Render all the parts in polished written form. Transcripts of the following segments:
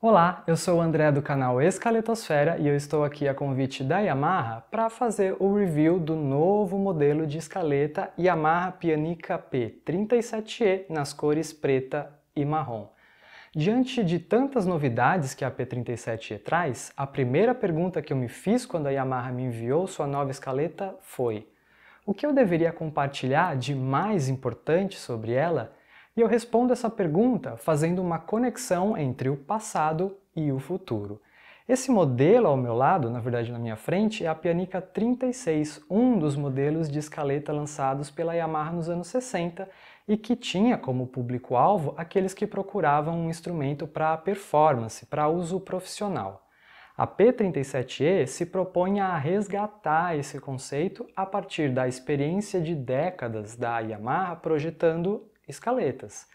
Olá, eu sou o André do canal Escaletosfera e eu estou aqui a convite da Yamaha para fazer o review do novo modelo de escaleta Yamaha Pianica P37E nas cores preta e marrom. Diante de tantas novidades que a P37E traz, a primeira pergunta que eu me fiz quando a Yamaha me enviou sua nova escaleta foi: o que eu deveria compartilhar de mais importante sobre ela? E eu respondo essa pergunta fazendo uma conexão entre o passado e o futuro. Esse modelo ao meu lado, na verdade na minha frente, é a Pianica 36, um dos modelos de escaleta lançados pela Yamaha nos anos 60 e que tinha como público-alvo aqueles que procuravam um instrumento para performance, para uso profissional. A P37E se propõe a resgatar esse conceito a partir da experiência de décadas da Yamaha projetando escaletas.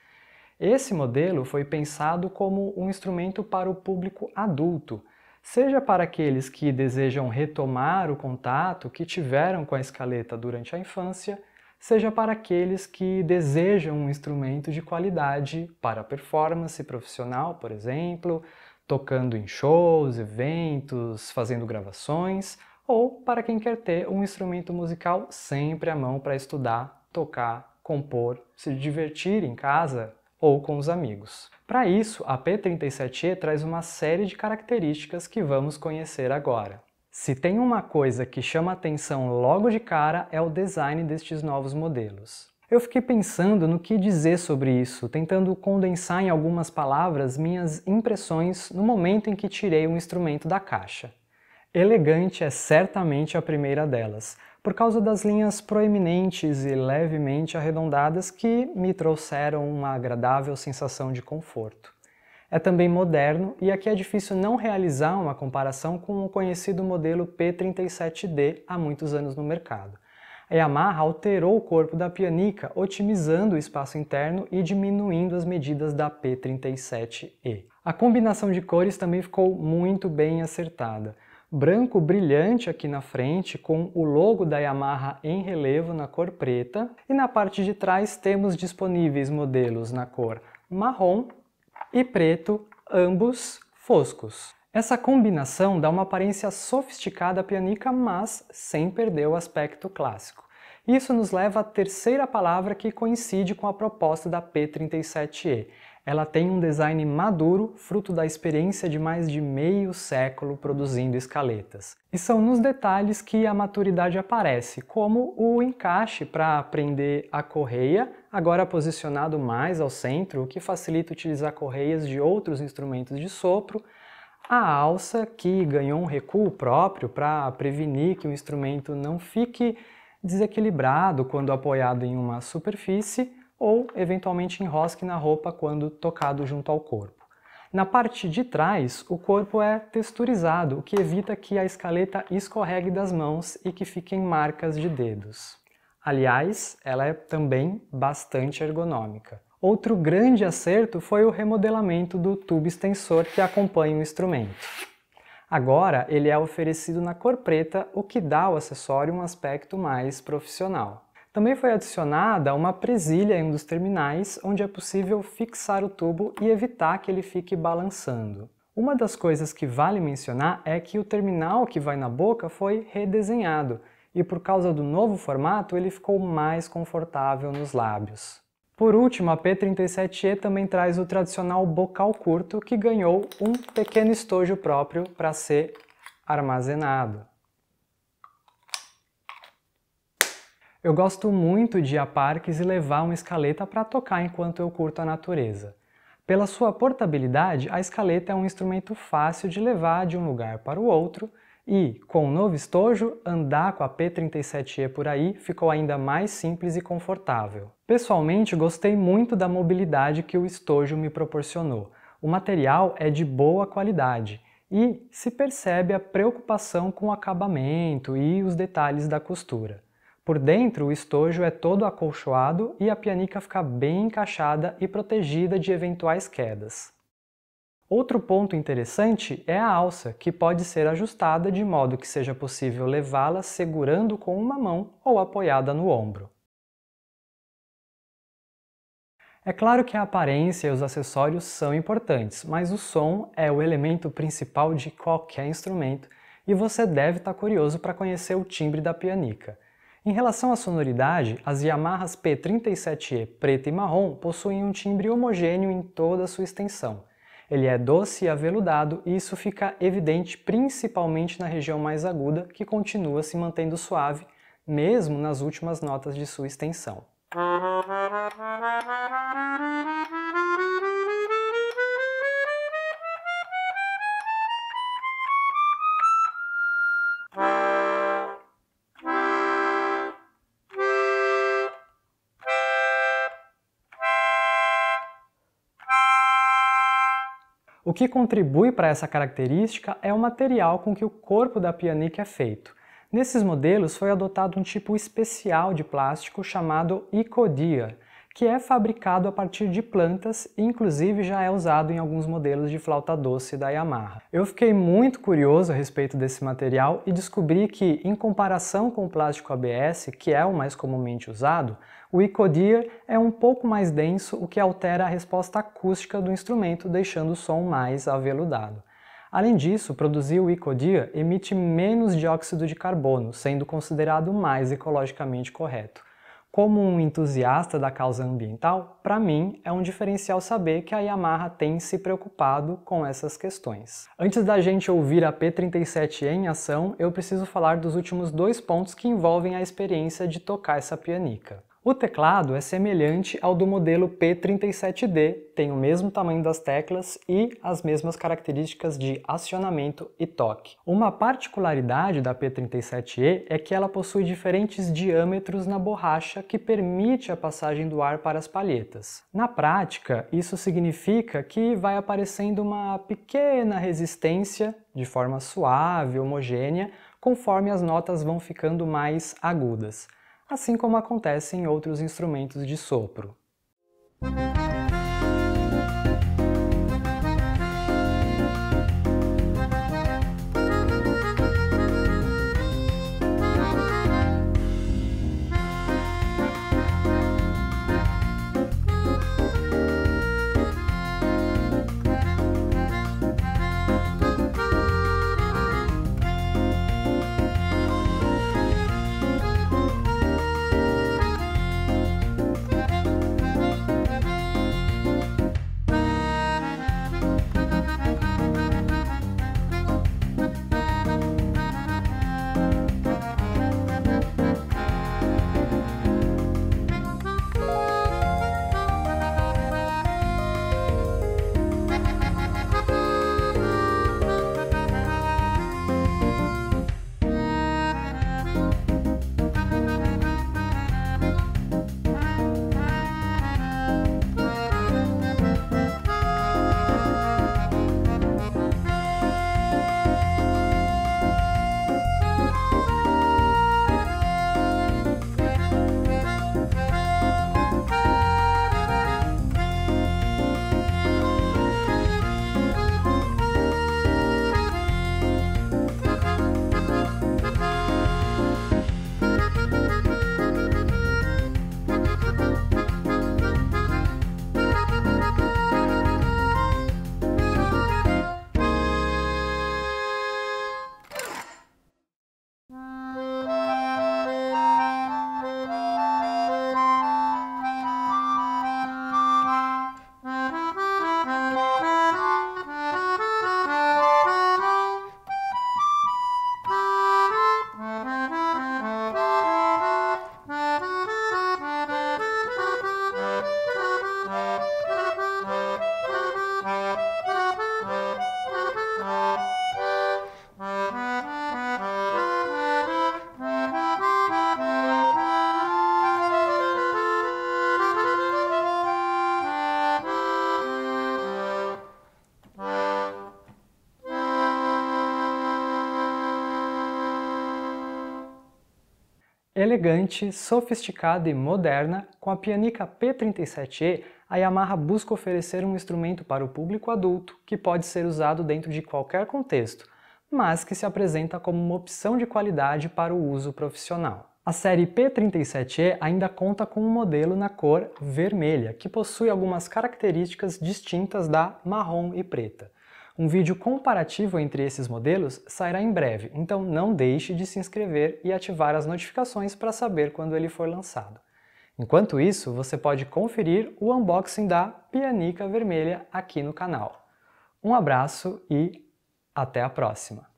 Esse modelo foi pensado como um instrumento para o público adulto, seja para aqueles que desejam retomar o contato que tiveram com a escaleta durante a infância, seja para aqueles que desejam um instrumento de qualidade para performance profissional, por exemplo, tocando em shows, eventos, fazendo gravações, ou para quem quer ter um instrumento musical sempre à mão para estudar, tocar, compor, se divertir em casa ou com os amigos. Para isso, a P37E traz uma série de características que vamos conhecer agora. Se tem uma coisa que chama atenção logo de cara é o design destes novos modelos. Eu fiquei pensando no que dizer sobre isso, tentando condensar em algumas palavras minhas impressões no momento em que tirei o instrumento da caixa. Elegante é certamente a primeira delas, por causa das linhas proeminentes e levemente arredondadas que me trouxeram uma agradável sensação de conforto. É também moderno e aqui é difícil não realizar uma comparação com o conhecido modelo P37D há muitos anos no mercado. A Yamaha alterou o corpo da Pianica, otimizando o espaço interno e diminuindo as medidas da P37E. A combinação de cores também ficou muito bem acertada. Branco brilhante aqui na frente, com o logo da Yamaha em relevo na cor preta, e na parte de trás temos disponíveis modelos na cor marrom e preto, ambos foscos. Essa combinação dá uma aparência sofisticada à Pianica, mas sem perder o aspecto clássico. Isso nos leva à terceira palavra que coincide com a proposta da P37E. Ela tem um design maduro, fruto da experiência de mais de meio século produzindo escaletas. E são nos detalhes que a maturidade aparece, como o encaixe para prender a correia, agora posicionado mais ao centro, o que facilita utilizar correias de outros instrumentos de sopro, a alça, que ganhou um recuo próprio para prevenir que o instrumento não fique desequilibrado quando apoiado em uma superfície ou, eventualmente, enrosque na roupa quando tocado junto ao corpo. Na parte de trás, o corpo é texturizado, o que evita que a escaleta escorregue das mãos e que fiquem marcas de dedos. Aliás, ela é também bastante ergonômica. Outro grande acerto foi o remodelamento do tubo extensor que acompanha o instrumento. Agora ele é oferecido na cor preta, o que dá ao acessório um aspecto mais profissional. Também foi adicionada uma presilha em um dos terminais, onde é possível fixar o tubo e evitar que ele fique balançando. Uma das coisas que vale mencionar é que o terminal que vai na boca foi redesenhado, e por causa do novo formato ele ficou mais confortável nos lábios. Por último, a P37E também traz o tradicional bocal curto, que ganhou um pequeno estojo próprio para ser armazenado. Eu gosto muito de ir a parques e levar uma escaleta para tocar enquanto eu curto a natureza. Pela sua portabilidade, a escaleta é um instrumento fácil de levar de um lugar para o outro e, com o novo estojo, andar com a P37E por aí ficou ainda mais simples e confortável. Pessoalmente, gostei muito da mobilidade que o estojo me proporcionou. O material é de boa qualidade e se percebe a preocupação com o acabamento e os detalhes da costura. Por dentro, o estojo é todo acolchoado e a pianica fica bem encaixada e protegida de eventuais quedas. Outro ponto interessante é a alça, que pode ser ajustada de modo que seja possível levá-la segurando com uma mão ou apoiada no ombro. É claro que a aparência e os acessórios são importantes, mas o som é o elemento principal de qualquer instrumento e você deve estar curioso para conhecer o timbre da pianica. Em relação à sonoridade, as Yamahas P37E preta e marrom possuem um timbre homogêneo em toda a sua extensão. Ele é doce e aveludado e isso fica evidente principalmente na região mais aguda, que continua se mantendo suave, mesmo nas últimas notas de sua extensão. O que contribui para essa característica é o material com que o corpo da pianica é feito. Nesses modelos foi adotado um tipo especial de plástico chamado Icodier, que é fabricado a partir de plantas e inclusive já é usado em alguns modelos de flauta doce da Yamaha. Eu fiquei muito curioso a respeito desse material e descobri que, em comparação com o plástico ABS, que é o mais comumente usado, o Icodier é um pouco mais denso, o que altera a resposta acústica do instrumento, deixando o som mais aveludado. Além disso, produzir o Icodier emite menos dióxido de carbono, sendo considerado mais ecologicamente correto. Como um entusiasta da causa ambiental, para mim é um diferencial saber que a Yamaha tem se preocupado com essas questões. Antes da gente ouvir a P37E em ação, eu preciso falar dos últimos 2 pontos que envolvem a experiência de tocar essa pianica. O teclado é semelhante ao do modelo P37D, tem o mesmo tamanho das teclas e as mesmas características de acionamento e toque. Uma particularidade da P37E é que ela possui diferentes diâmetros na borracha que permite a passagem do ar para as palhetas. Na prática, isso significa que vai aparecendo uma pequena resistência de forma suave, homogênea, conforme as notas vão ficando mais agudas, assim como acontece em outros instrumentos de sopro. Elegante, sofisticada e moderna, com a pianica P37E, a Yamaha busca oferecer um instrumento para o público adulto que pode ser usado dentro de qualquer contexto, mas que se apresenta como uma opção de qualidade para o uso profissional. A série P37E ainda conta com um modelo na cor vermelha, que possui algumas características distintas da marrom e preta. Um vídeo comparativo entre esses modelos sairá em breve, então não deixe de se inscrever e ativar as notificações para saber quando ele for lançado. Enquanto isso, você pode conferir o unboxing da Pianica vermelha aqui no canal. Um abraço e até a próxima!